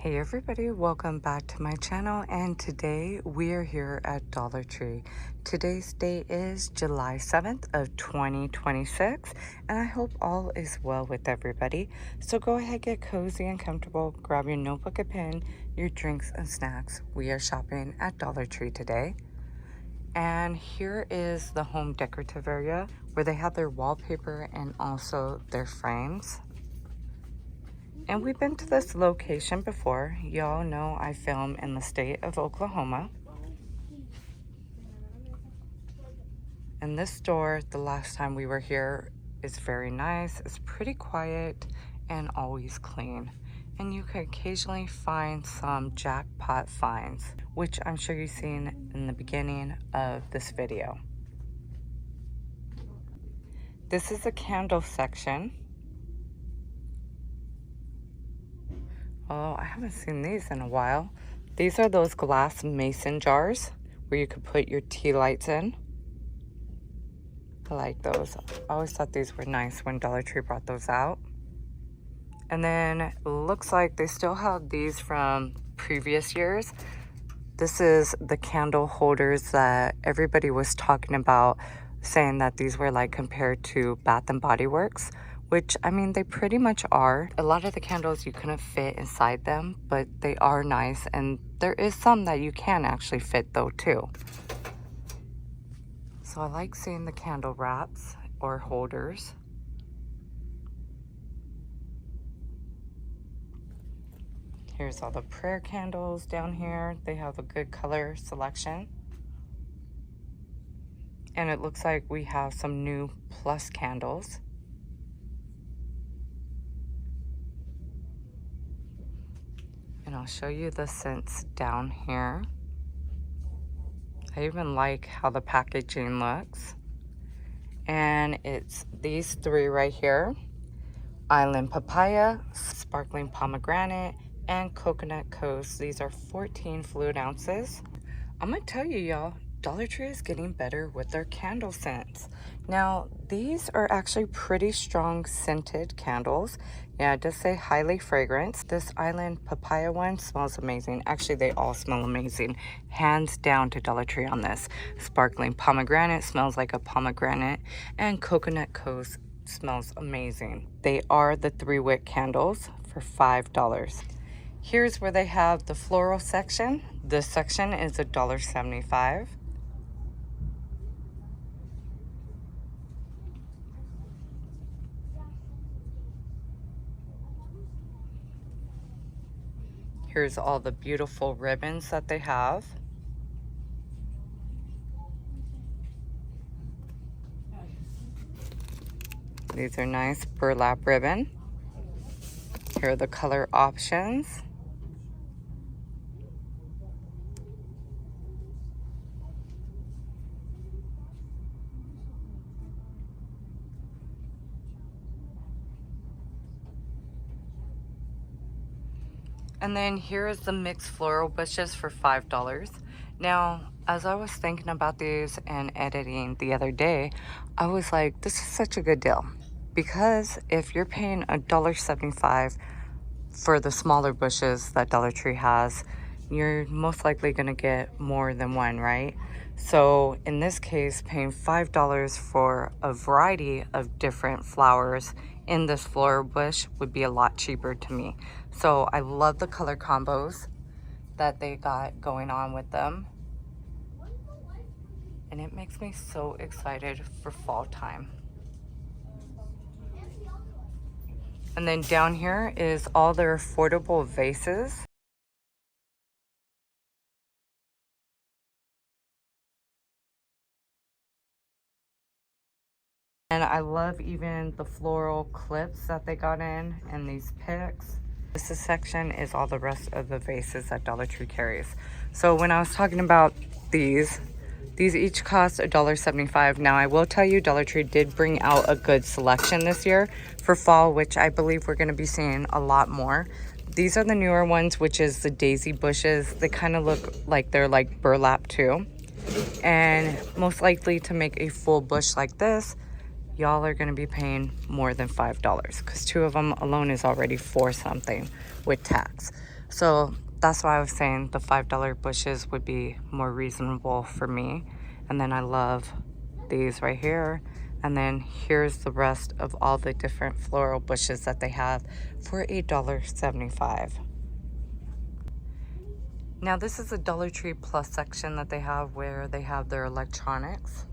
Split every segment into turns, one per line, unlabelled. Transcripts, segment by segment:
Hey everybody, welcome back to my channel, and today we are here at Dollar Tree. Today's date is July 7th of 2026, and I hope all is well with everybody. So go ahead, get cozy and comfortable, grab your notebook and pen, your drinks and snacks. We are shopping at Dollar Tree today. And here is the home decorative area where they have their wallpaper and also their frames. And we've been to this location before. Y'all know I film in the state of Oklahoma. And this store, the last time we were here, is very nice. It's pretty quiet and always clean. And you can occasionally find some JACKPOT finds, which I'm sure you've seen in the beginning of this video. This is the candle section. Oh, I haven't seen these in a while. These are those glass mason jars where you could put your tea lights in. I like those. I always thought these were nice when Dollar Tree brought those out. And then it looks like they still have these from previous years. This is the candle holders that everybody was talking about, saying that these were like compared to Bath and Body Works, which, I mean, they pretty much are. A lot of the candles you couldn't fit inside them, but they are nice, and there is some that you can actually fit though too. So I like seeing the candle wraps or holders. Here's all the prayer candles down here. They have a good color selection. And it looks like we have some new plus candles. And I'll show you the scents down here. I even like how the packaging looks. And it's these three right here: Island Papaya, Sparkling Pomegranate, and Coconut Coast. These are 14 fluid ounces. I'm gonna tell you, y'all, Dollar Tree is getting better with their candle scents. Now, these are actually pretty strong scented candles. Yeah, it does say highly fragrant. This Island Papaya one smells amazing. Actually, they all smell amazing. Hands down to Dollar Tree on this. Sparkling Pomegranate smells like a pomegranate, and Coconut Coast smells amazing. They are the 3-wick candles for $5. Here's where they have the floral section. This section is $1.75. Here's all the beautiful ribbons that they have. These are nice burlap ribbon. Here are the color options. And then here is the mixed floral bushes for $5. Now, as I was thinking about these and editing the other day, I was like, this is such a good deal. Because if you're paying $1.75 for the smaller bushes that Dollar Tree has, you're most likely gonna get more than one, right? So in this case, paying $5 for a variety of different flowers in this floral bush would be a lot cheaper to me. So I love the color combos that they got going on with them. And it makes me so excited for fall time. And then down here is all their affordable vases. And I love even the floral clips that they got in and these picks. This section is all the rest of the vases that Dollar Tree carries. So when I was talking about these each cost $1.75. Now I will tell you, Dollar Tree did bring out a good selection this year for fall, which I believe we're gonna be seeing a lot more. These are the newer ones, which is the daisy bushes. They kind of look like they're like burlap too. And most likely to make a full bush like this, y'all are gonna be paying more than $5 because 2 of them alone is already $4 something with tax. So that's why I was saying the $5 bushes would be more reasonable for me. And then I love these right here. And then here's the rest of all the different floral bushes that they have for $8.75. Now this is a Dollartree Plus section that they have where they have their electronics.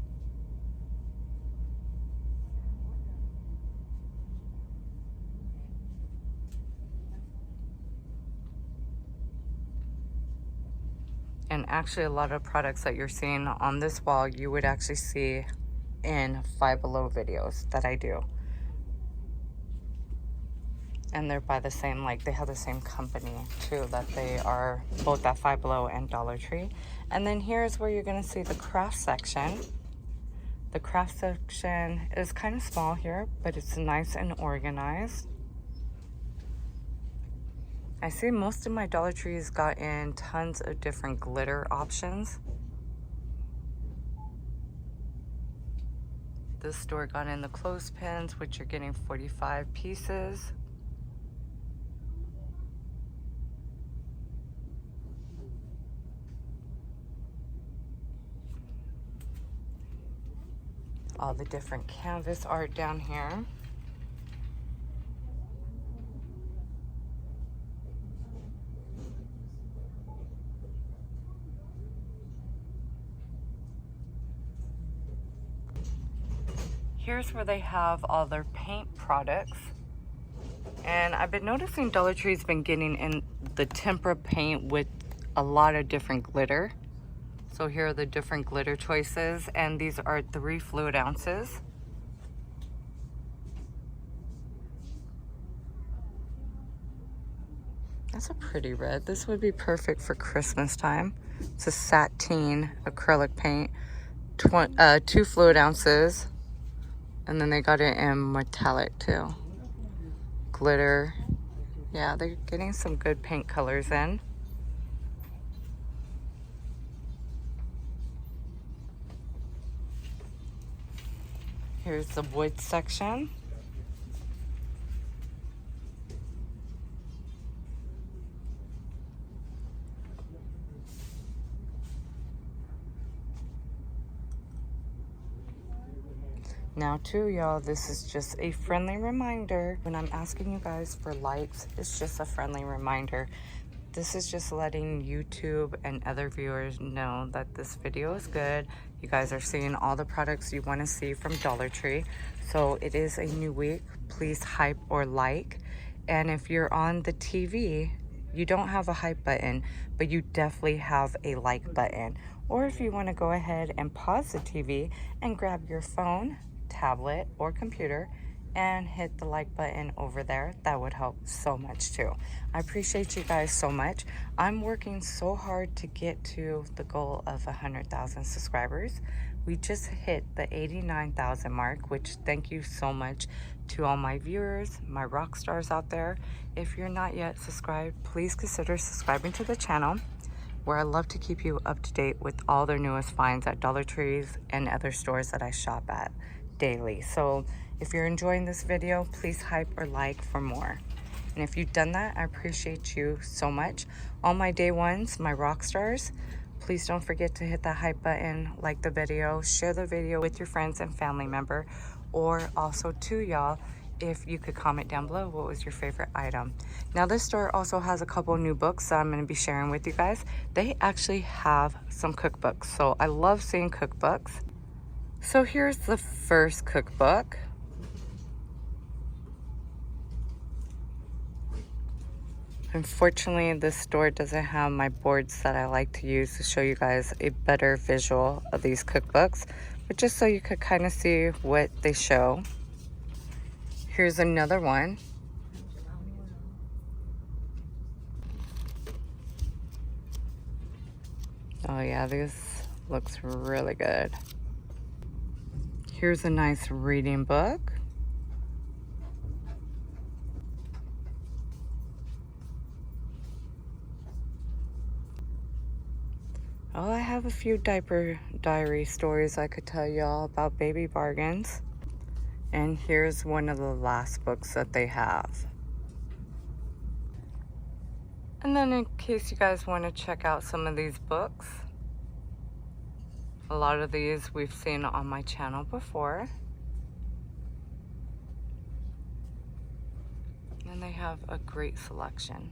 And actually a lot of products that you're seeing on this wall, you would actually see in Five Below videos that I do. And they're by the same, like they have the same company too, that they are both at Five Below and Dollartree. And then here's where you're gonna see the craft section. The craft section is kind of small here, but it's nice and organized. I see most of my Dollar Trees got in tons of different glitter options. This store got in the clothespins, which you're getting 45 pieces. All the different canvas art down here. Here's where they have all their paint products. And I've been noticing Dollar Tree's been getting in the tempera paint with a lot of different glitter. So here are the different glitter choices, and these are 3 fluid ounces. That's a pretty red. This would be perfect for Christmas time. It's a sateen acrylic paint, 2 fluid ounces. And then they got it in metallic too. Glitter. Yeah, they're getting some good paint colors in. Here's the wood section. Now too, y'all, this is just a friendly reminder. When I'm asking you guys for likes, it's just a friendly reminder. This is just letting YouTube and other viewers know that this video is good. You guys are seeing all the products you want to see from Dollar Tree. So it is a new week. Please hype or like. And if you're on the TV, you don't have a hype button, but you definitely have a like button. Or if you want to go ahead and pause the TV and grab your phone, tablet, or computer and hit the like button over there, that would help so much too. I appreciate you guys so much. I'm working so hard to get to the goal of 100,000 subscribers. We just hit the 89,000 mark, which thank you so much to all my viewers, my rock stars out there. If you're not yet subscribed, please consider subscribing to the channel, where I love to keep you up to date with all their newest finds at Dollar Trees and other stores that I shop at daily. So if you're enjoying this video, please hype or like for more. And if you've done that, I appreciate you so much. All my day ones, my rock stars, please don't forget to hit that hype button, like the video, share the video with your friends and family member, or also too, y'all, if you could comment down below what was your favorite item. Now this store also has a couple new books that I'm going to be sharing with you guys. They actually have some cookbooks, so I love seeing cookbooks. So here's the first cookbook. Unfortunately, this store doesn't have my boards that I like to use to show you guys a better visual of these cookbooks, but just so you could kind of see what they show. Here's another one. Oh yeah, this looks really good. Here's a nice reading book. Oh, I have a few diaper diary stories I could tell y'all about baby bargains. And here's one of the last books that they have. And then in case you guys want to check out some of these books, a lot of these we've seen on my channel before. And they have a great selection.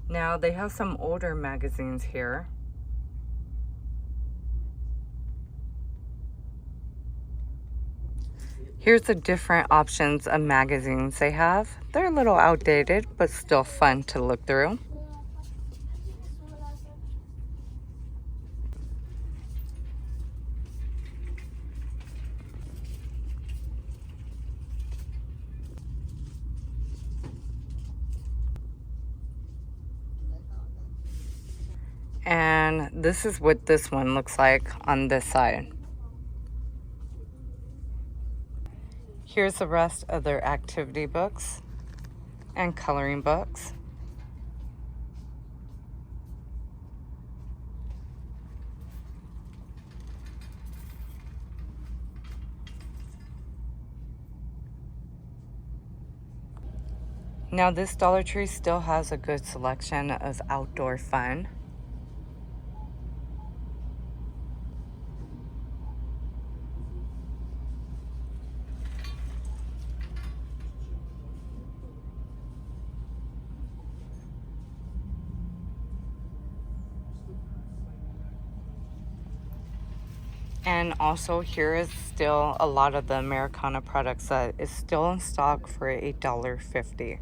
Now they have some older magazines here. Here's the different options of magazines they have. They're a little outdated, but still fun to look through. And this is what this one looks like on this side. Here's the rest of their activity books and coloring books. Now this Dollar Tree still has a good selection of outdoor fun. And also here is still a lot of the Americana products that is still in stock for $1.50.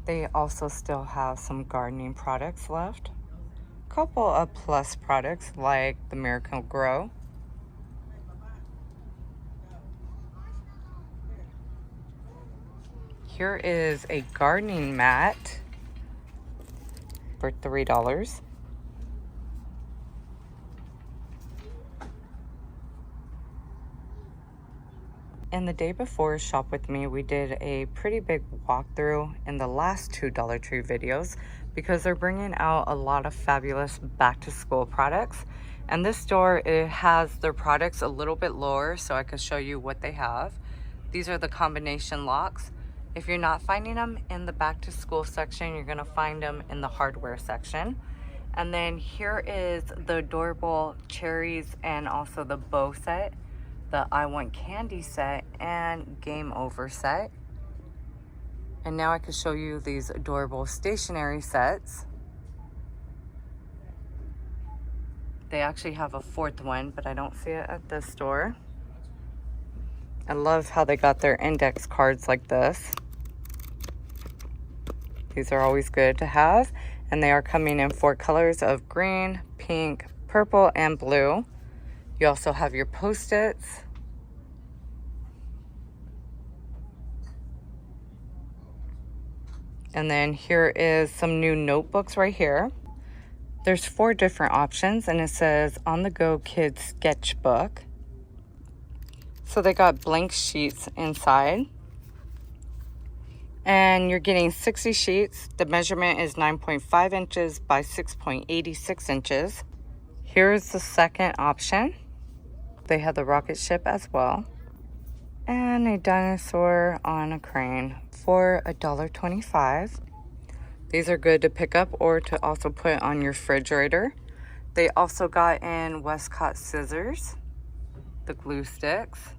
They also still have some gardening products left. A couple of plus products like the Miracle Grow. Here is a gardening mat for $3. And the day before Shop With Me, we did a pretty big walkthrough in the last two Dollar Tree videos because they're bringing out a lot of fabulous back to school products. And this store, it has their products a little bit lower so I can show you what they have. These are the combination locks. If you're not finding them in the back to school section, you're gonna find them in the hardware section. And then here is the adorable cherries and also the bow set, the I Want Candy set, and Game Over set. And now I can show you these adorable stationery sets. They actually have a fourth one, but I don't see it at this store. I love how they got their index cards like this. These are always good to have, and they are coming in 4 colors of green, pink, purple, and blue. You also have your Post-its. And then here is some new notebooks right here. There's 4 different options, and it says On the Go Kids Sketchbook. So they got blank sheets inside. And you're getting 60 sheets. The measurement is 9.5 inches by 6.86 inches. Here's the second option. They have the rocket ship as well. And a dinosaur on a crane for $1.25. These are good to pick up or to also put on your refrigerator. They also got in Westcott scissors, the glue sticks,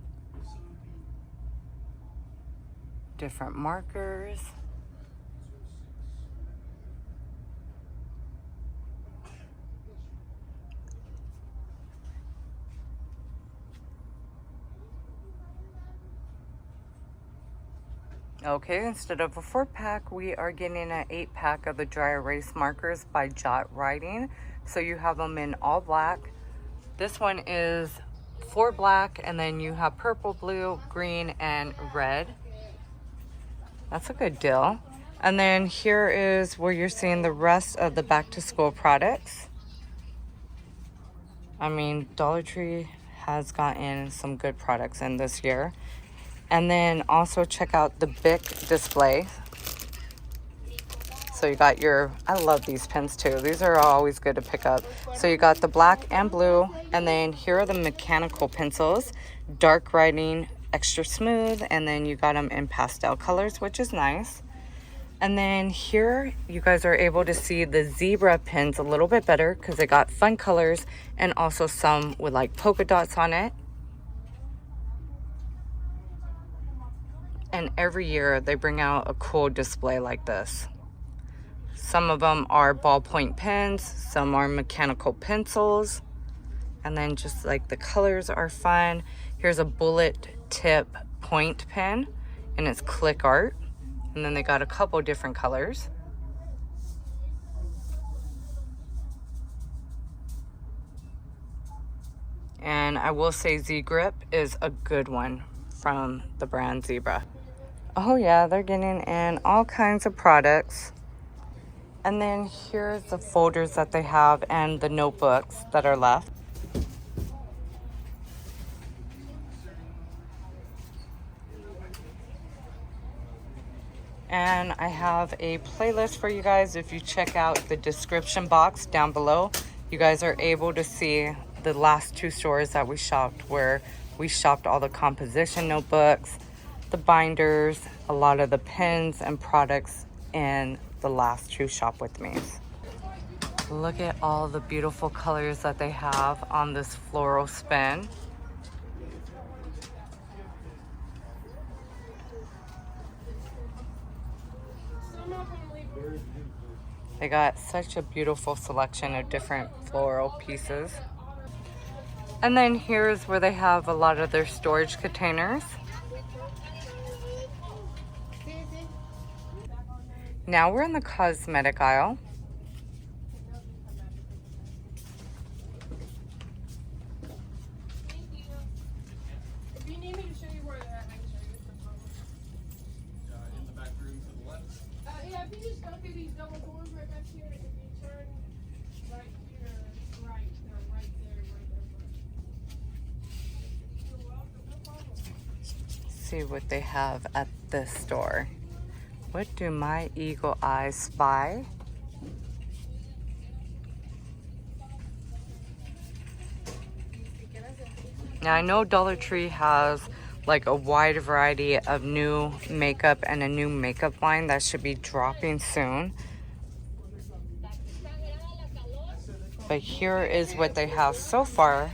different markers. Okay, instead of a 4-pack, we are getting an 8-pack of the dry erase markers by Jot Writing. So you have them in all black. This one is 4 black, and then you have purple, blue, green, and red. That's a good deal. And then here is where you're seeing the rest of the back to school products. I mean, Dollar Tree has gotten some good products in this year. And then also check out the Bic display. So you got your, I love these pens too. These are always good to pick up. So you got the black and blue, and then here are the mechanical pencils, dark writing, extra smooth, and then you got them in pastel colors, which is nice. And then here you guys are able to see the zebra pens a little bit better because they got fun colors and also some with like polka dots on it. And every year they bring out a cool display like this. Some of them are ballpoint pens, some are mechanical pencils, and then just like the colors are fun. Here's a bullet tip point pen, and it's click art. And then they got a couple different colors. And I will say Z-Grip is a good one from the brand Zebra. Oh yeah, they're getting in all kinds of products. And then here's the folders that they have and the notebooks that are left. And I have a playlist for you guys. If you check out the description box down below, you guys are able to see the last two stores that we shopped, where we shopped all the composition notebooks, the binders, a lot of the pens and products in the last two shop with me's. Look at all the beautiful colors that they have on this floral spin. They got such a beautiful selection of different floral pieces. And then here's where they have a lot of their storage containers. Now we're in the cosmetic aisle.
If you need me to show you where they're at, I can show you. In the back room to the left? Yeah, if you just go through these double doors right back here, if you turn right here, right, they're right there, right there. You're welcome, no problem.
See what they have at this store. What do my eagle eyes spy? Now I know Dollar Tree has like a wide variety of new makeup and a new makeup line that should be dropping soon. But here is what they have so far.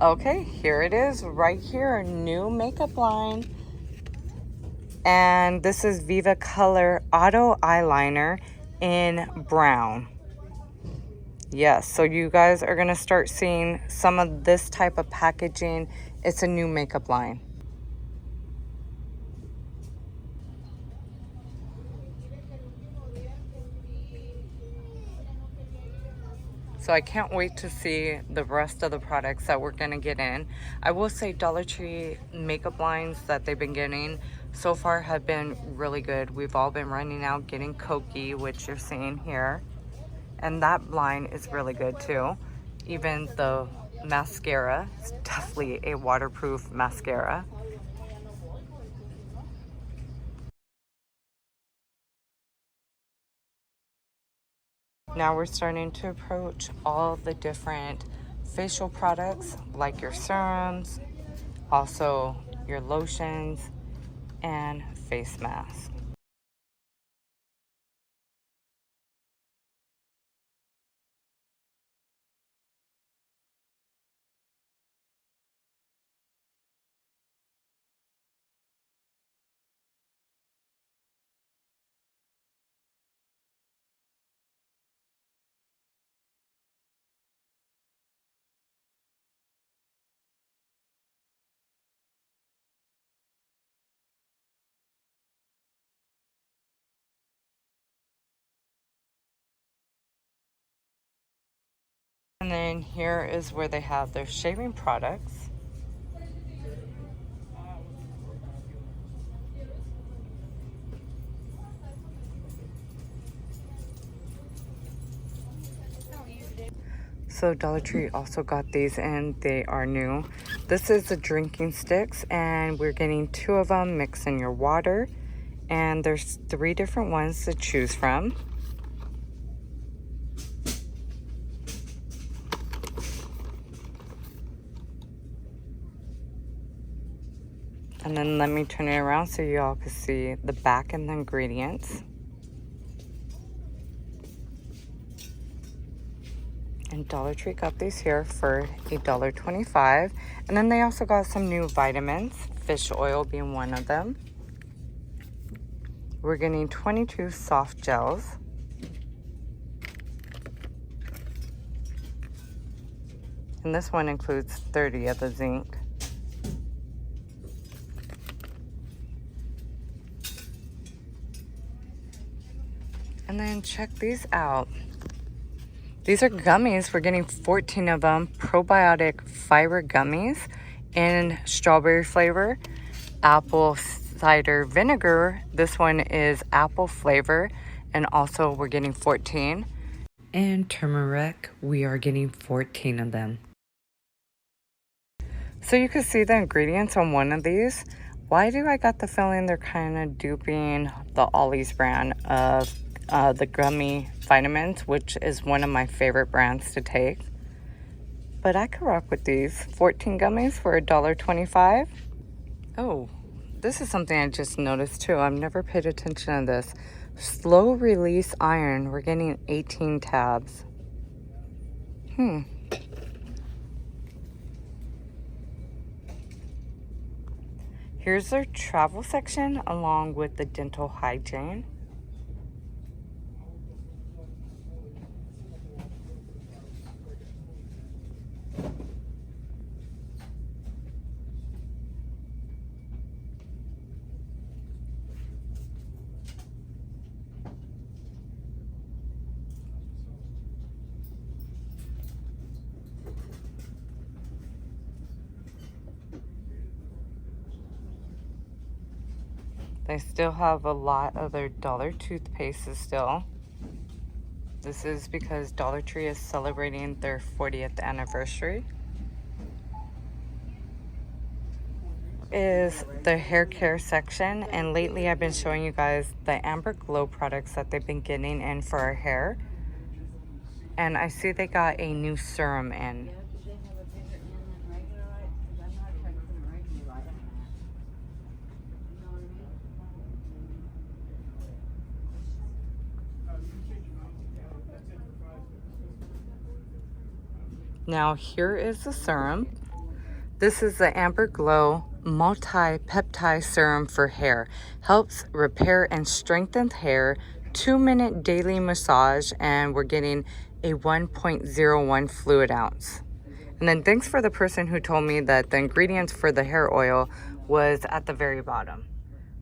Okay, here it is right here, new makeup line. And this is Viva Color Auto Eyeliner in brown. Yes, so you guys are gonna start seeing some of this type of packaging. It's a new makeup line. So I can't wait to see the rest of the products that we're gonna get in. I will say Dollar Tree makeup lines that they've been getting so far have been really good. We've all been running out getting Koki, which you're seeing here. And that line is really good too. Even the mascara, it's definitely a waterproof mascara. Now we're starting to approach all the different facial products like your serums, also your lotions, and face masks. then here is where they have their shaving products. So Dollar Tree also got these in. They are new. This is the drinking sticks, and we're getting 2 of them. Mix in your water, and there's 3 different ones to choose from. And then let me turn it around so y'all can see the back and the ingredients. And Dollar Tree got these here for $1.25. And then they also got some new vitamins, fish oil being one of them. We're getting 22 soft gels. And this one includes 30 of the zinc. And then check these out. These are gummies. We're getting 14 of them. Probiotic fiber gummies in strawberry flavor. Apple cider vinegar. This one is apple flavor. And also we're getting 14. And turmeric, we are getting 14 of them. So you can see the ingredients on one of these. Why do I got the feeling they're kind of duping the Ollie's brand of the gummy vitamins, which is one of my favorite brands to take. But I could rock with these. 14 gummies for $1.25. Oh, this is something I just noticed too. I've never paid attention to this. Slow release iron. We're getting 18 tabs. Here's their travel section along with the dental hygiene. They still have a lot of their dollar toothpastes still. This is because Dollar Tree is celebrating their 40th anniversary. Is the hair care section, and lately I've been showing you guys the Amber Glow products that they've been getting in for our hair. And I see they got a new serum in. Now here is the serum. This is the Amber Glow multi-peptide serum for hair. Helps repair and strengthen hair. 2-minute daily massage, and we're getting a 1.01 fluid ounce. And then thanks for the person who told me that the ingredients for the hair oil was at the very bottom.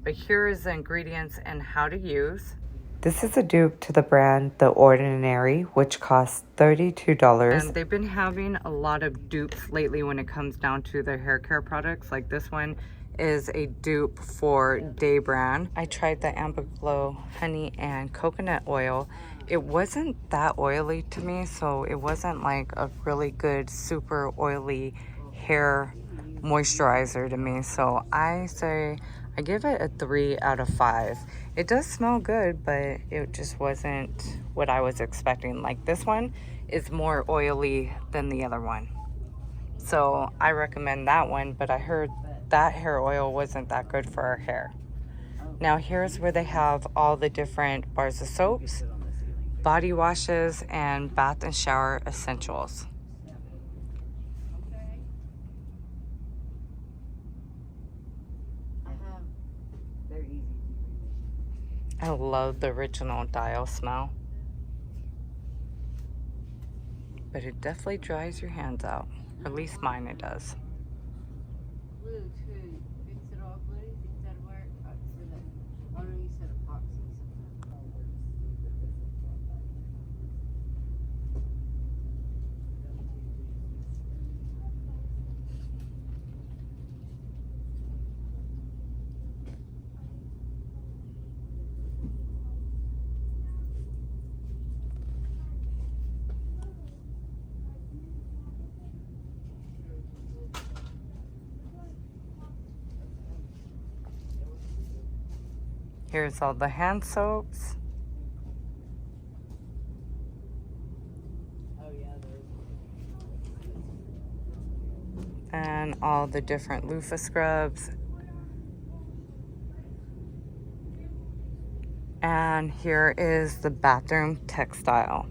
But here is the ingredients and how to use. This is a dupe to the brand The Ordinary, which costs $32. And they've been having a lot of dupes lately when it comes down to their hair care products. Like this one is a dupe for Day brand. I tried the Amber Glow honey and coconut oil. It wasn't that oily to me, so it wasn't like a really good, super oily hair moisturizer to me. So I say I give it a 3 out of 5. It does smell good, but it just wasn't what I was expecting. Like this one is more oily than the other one. So I recommend that one, but I heard that hair oil wasn't that good for our hair. Now here's where they have all the different bars of soaps, body washes, and bath and shower essentials. I love the original dial smell. But it definitely dries your hands out. Or at least mine it does. Here's all the hand soaps. And all the different loofah scrubs. And here is the bathroom textile.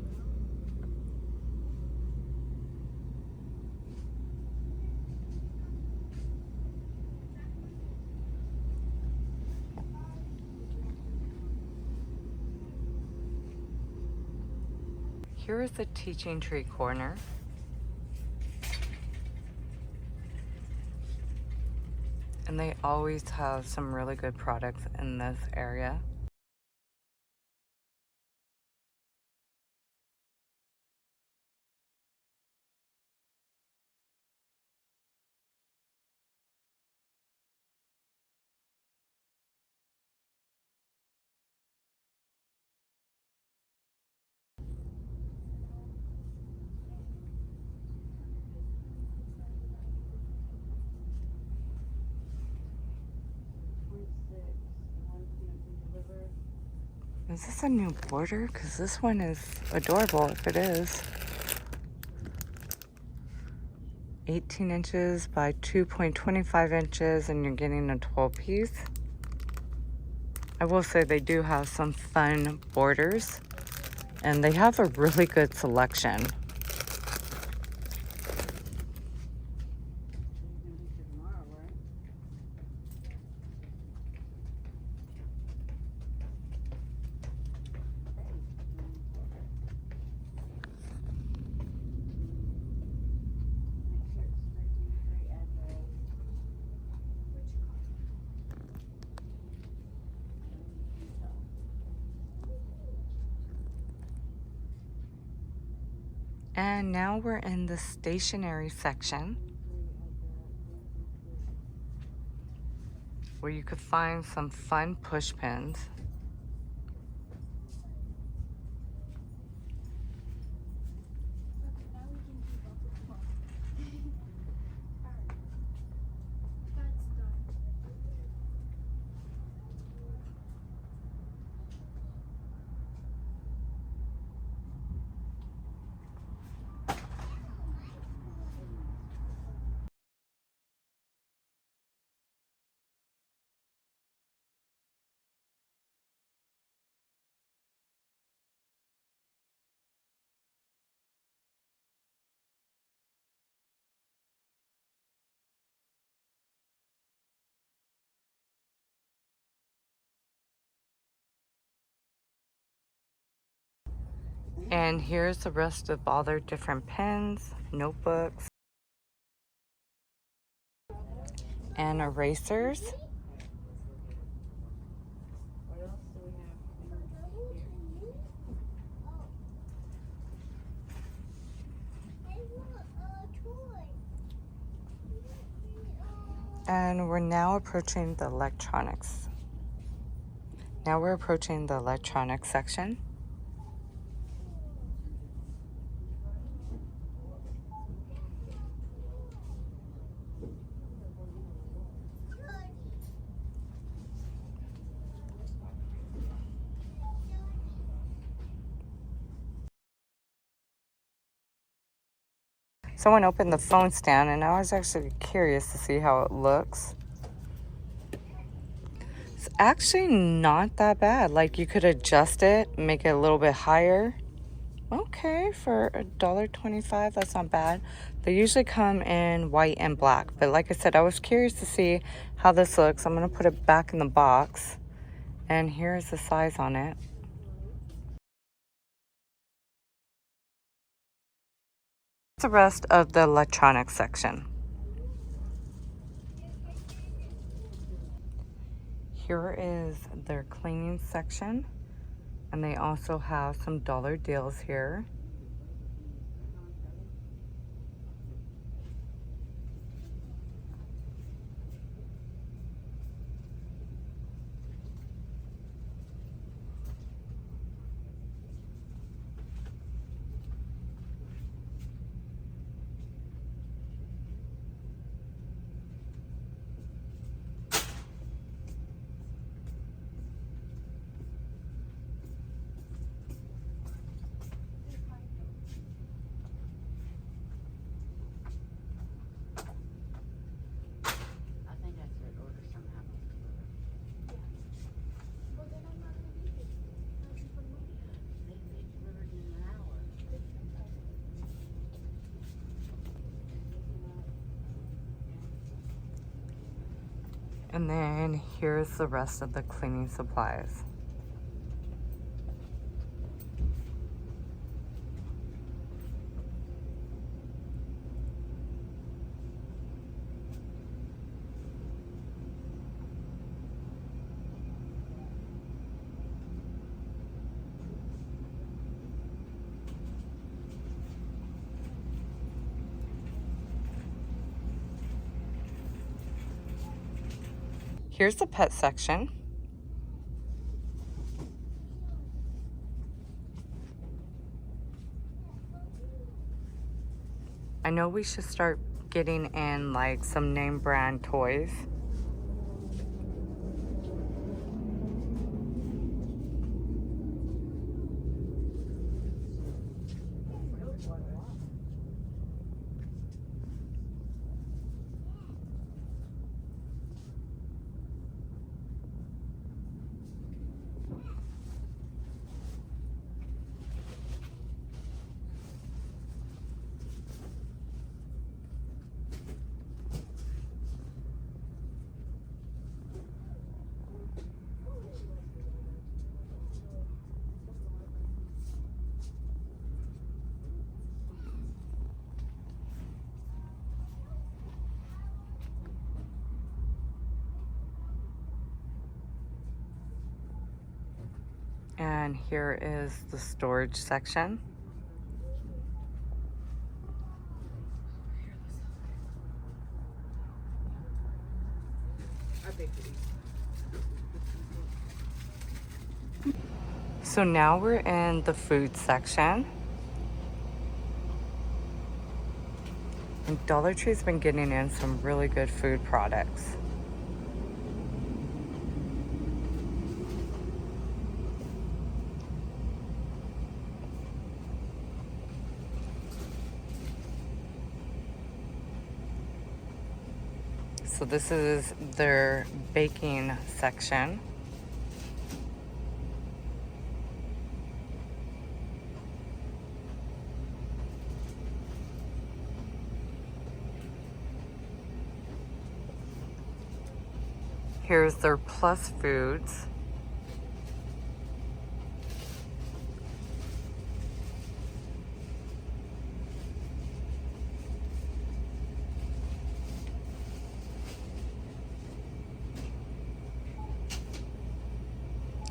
Here is the teaching tree corner. And they always have some really good products in this area. Is this a new border? Because this one is adorable if it is. 18 inches by 2.25 inches, and you're getting a 12 piece. I will say they do have some fun borders, and they have a really good selection. And now we're in the stationery section, where you could find some fun push pins. And here's the rest of all their different pens, notebooks, and erasers. And we're now approaching the electronics. Now we're approaching the electronics section. Someone opened the phone stand, and I was actually curious to see how it looks. It's actually not that bad. Like, you could adjust it, make it a little bit higher. Okay, for $1.25, that's not bad. They usually come in white and black, but like I said, I was curious to see how this looks. I'm gonna put it back in the box, and here's the size on it. That's the rest of the electronics section. Here is their cleaning section, and they also have some dollar deals here. And then here's the rest of the cleaning supplies. Here's the pet section. I know we should start getting in like some name brand toys. And here is the storage section. So now we're in the food section. And Dollar Tree's been getting in some really good food products. So this is their baking section. Here's their Plus Foods.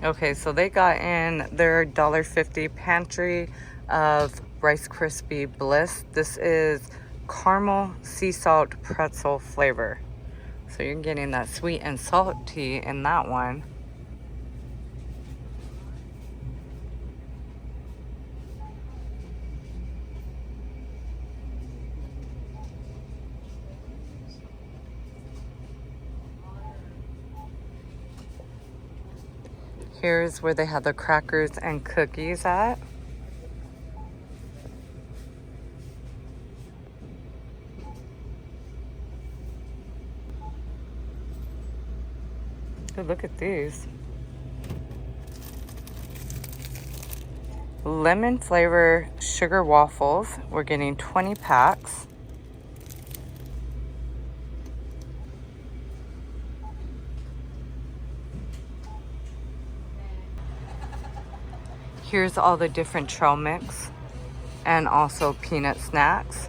Okay, so they got in their $1.50 pantry of Rice Krispie Bliss. This is caramel sea salt pretzel flavor. So you're getting that sweet and salty in that one. Here's where they have the crackers and cookies at. Oh, look at these. Lemon flavor sugar waffles. We're getting 20 packs. Here's all the different trail mix and also peanut snacks.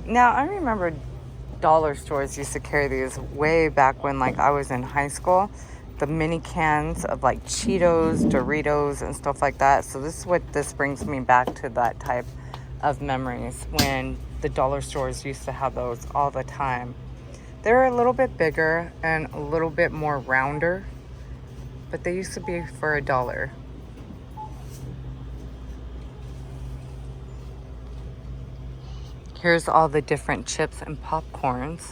Now, I remember dollar stores used to carry these way back when like I was in high school. The mini cans of like Cheetos, Doritos, and stuff like that. So this is what this brings me back to, that type of memories when the dollar stores used to have those all the time. They're a little bit bigger and a little bit more rounder, but they used to be for $1. Here's all the different chips and popcorns.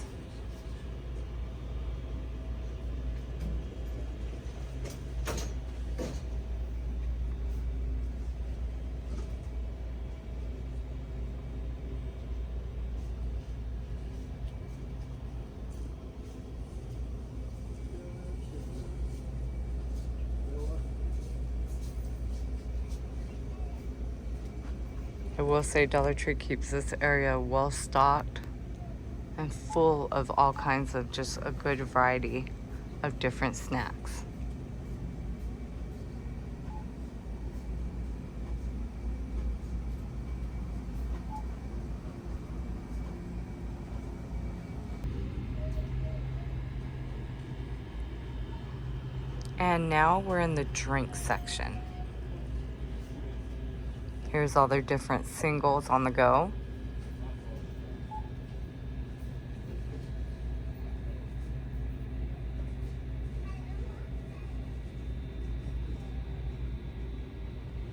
will say Dollar Tree keeps this area well stocked and full of all kinds of just a good variety of different snacks. And now we're in the drink section. Here's all their different singles on the go.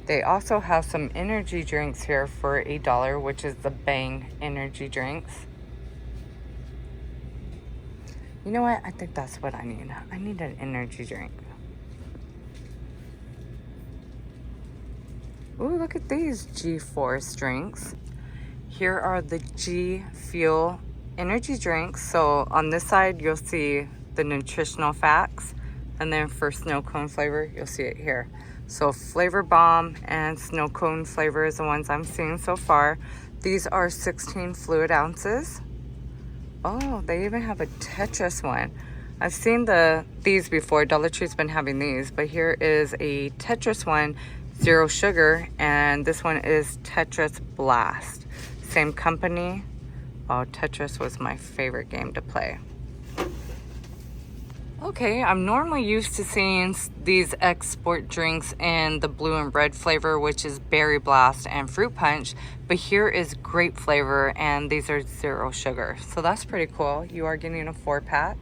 They also have some energy drinks here for $1, which is the Bang energy drinks. You know what? I think that's what I need. I need an energy drink. Ooh, look at these G-Force drinks. Here are the G Fuel energy drinks. So on this side, you'll see the nutritional facts. And then for snow cone flavor, you'll see it here. So Flavor Bomb and snow cone flavor is the ones I'm seeing so far. These are 16 fluid ounces. Oh, they even have a Tetris one. I've seen these before. Dollar Tree's been having these, but here is a Tetris one, 0 sugar, and this one is Tetris Blast. Same company. Oh, Tetris was my favorite game to play. Okay, I'm normally used to seeing these export drinks in the blue and red flavor, which is Berry Blast and Fruit Punch, but here is grape flavor and these are 0 sugar. So that's pretty cool. You are getting a 4-pack.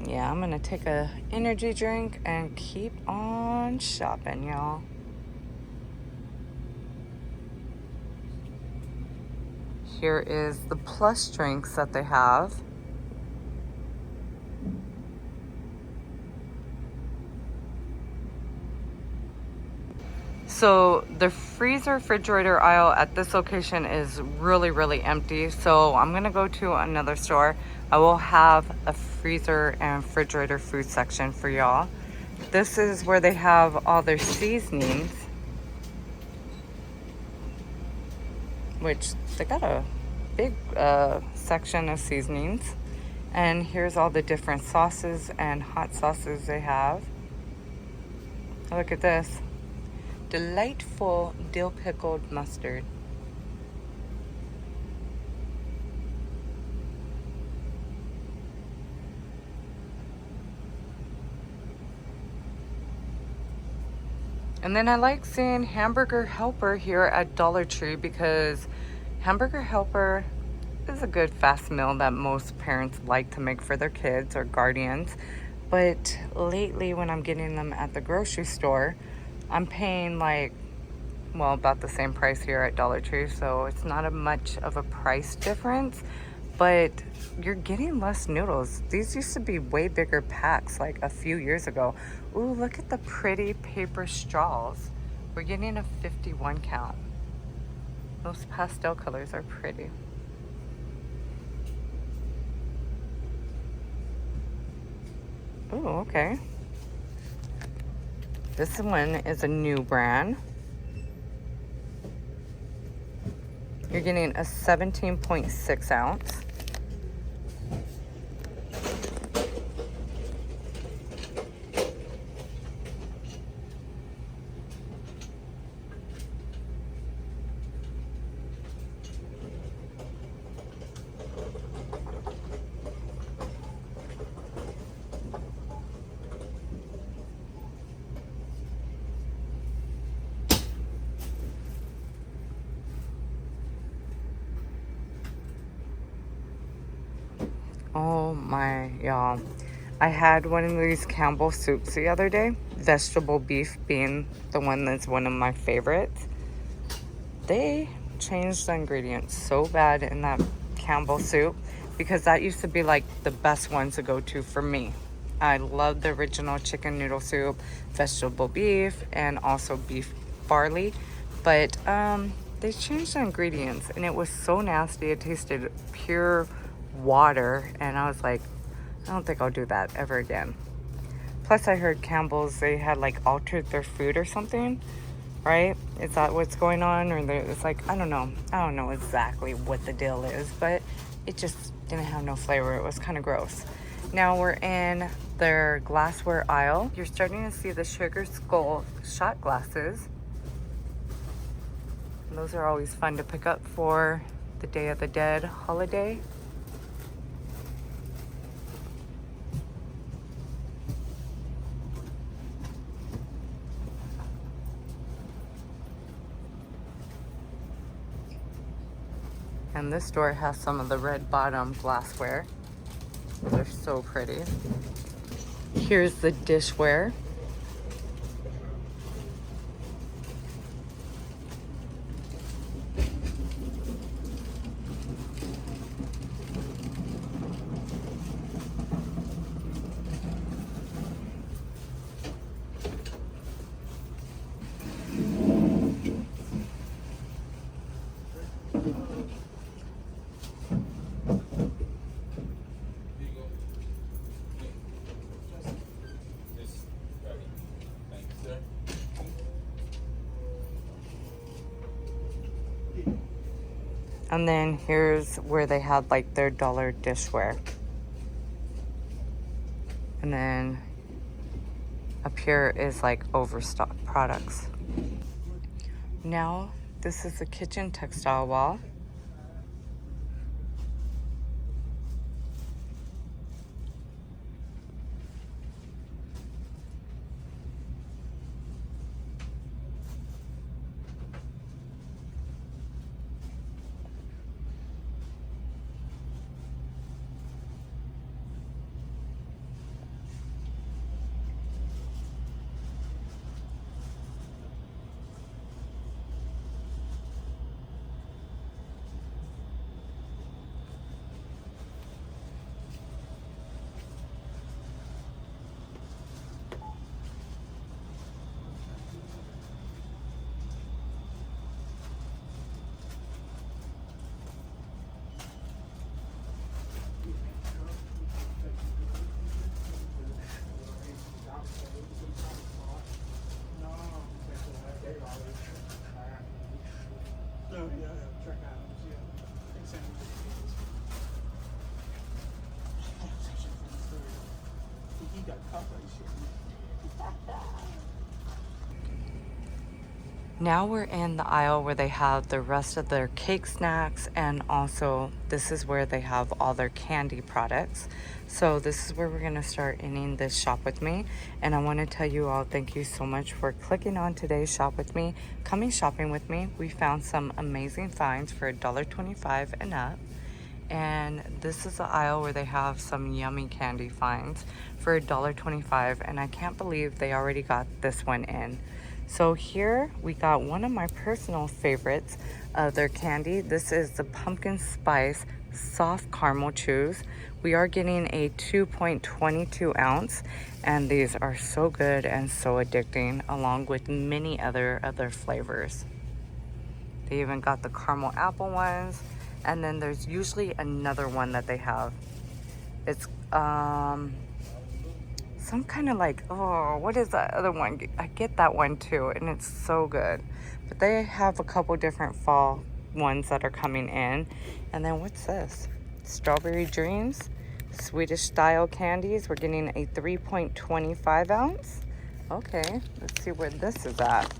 Yeah, I'm gonna take a energy drink and keep on shopping, y'all. Here is the plus drinks that they have. So the freezer refrigerator aisle at this location is really empty. So I'm gonna go to another store. I will have a freezer and refrigerator food section for y'all. This is where they have all their seasonings, which they got a big section of seasonings. And here's all the different sauces and hot sauces they have. Look at this. Delightful dill pickled mustard. And then I like seeing Hamburger Helper here at Dollar Tree because Hamburger Helper is a good fast meal that most parents like to make for their kids or guardians. But lately when I'm getting them at the grocery store, I'm paying like, well, about the same price here at Dollar Tree. So it's not a much of a price difference, but you're getting less noodles. These used to be way bigger packs like a few years ago. Ooh, look at the pretty paper straws. We're getting a 51 count. Those pastel colors are pretty. Ooh, okay. This one is a new brand. You're getting a 17.6 ounce. Oh my, y'all. I had one of these Campbell soups the other day. Vegetable beef being the one that's one of my favorites. They changed the ingredients so bad in that Campbell soup because that used to be like the best one to go to for me. I love the original chicken noodle soup, vegetable beef, and also beef barley. But they changed the ingredients and it was so nasty. It tasted pure water, and I was like, I don't think I'll do that ever again. Plus, I heard Campbell's, they had like altered their food or something, right? Is that what's going on? Or it's like, I don't know exactly what the deal is, but it just didn't have no flavor. It was kind of gross. Now we're in their glassware aisle. You're starting to see the Sugar Skull shot glasses. And those are always fun to pick up for the Day of the Dead holiday. And this store has some of the red bottom glassware. They're so pretty. Here's the dishware. And then here's where they had like their dollar dishware. And then up here is like overstock products. Now, this is the kitchen textile wall. Now we're in the aisle where they have the rest of their cake snacks, and also this is where they have all their candy products. So this is where we're gonna start ending this shop with me. And I wanna tell you all, thank you so much for clicking on today's shop with me, coming shopping with me. We found some amazing finds for $1.25 and up. And this is the aisle where they have some yummy candy finds for $1.25, and I can't believe they already got this one in. So here we got one of my personal favorites of their candy. This is the pumpkin spice soft caramel chews. We are getting a 2.22 ounce, and these are so good and so addicting, along with many other flavors. They even got the caramel apple ones, and then there's usually another one that they have. It's some kind of like, oh, what is that other one? I get that one too, and it's so good. But they have a couple different fall ones that are coming in. And then what's this? Strawberry Dreams, Swedish style candies. We're getting a 3.25 ounce. Okay, let's see where this is at.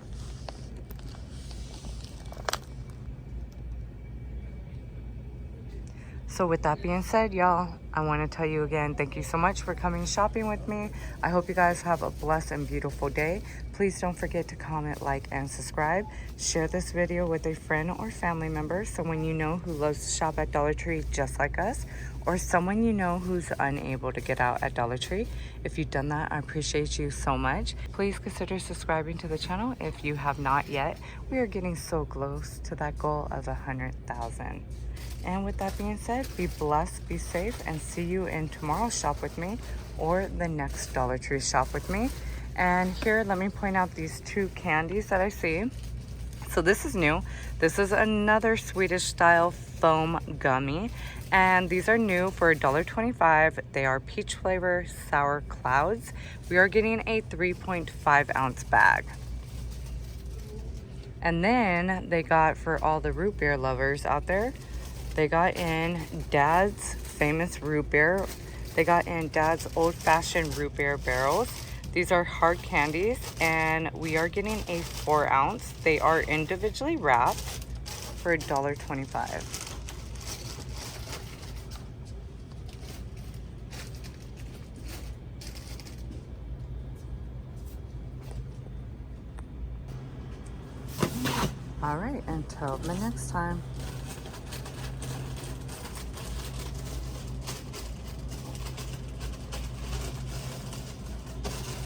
So with that being said, y'all, I want to tell you again, thank you so much for coming shopping with me. I hope you guys have a blessed and beautiful day. Please don't forget to comment, like, and subscribe. Share this video with a friend or family member, someone you know who loves to shop at Dollar Tree just like us, or someone you know who's unable to get out at Dollar Tree. If you've done that, I appreciate you so much. Please consider subscribing to the channel if you have not yet. We are getting so close to that goal of 100,000. And with that being said, be blessed, be safe, and see you in tomorrow's shop with me or the next Dollar Tree shop with me. And here, let me point out these two candies that I see. So this is new. This is another Swedish style foam gummy, and these are new for $1.25. They are peach flavor sour clouds. We are getting a 3.5 ounce bag. And then they got, for all the root beer lovers out there, they got in Dad's famous root beer. They got in Dad's old-fashioned root beer barrels. These are hard candies, and we are getting a 4 ounce. They are individually wrapped for $1.25. All right, until the next time.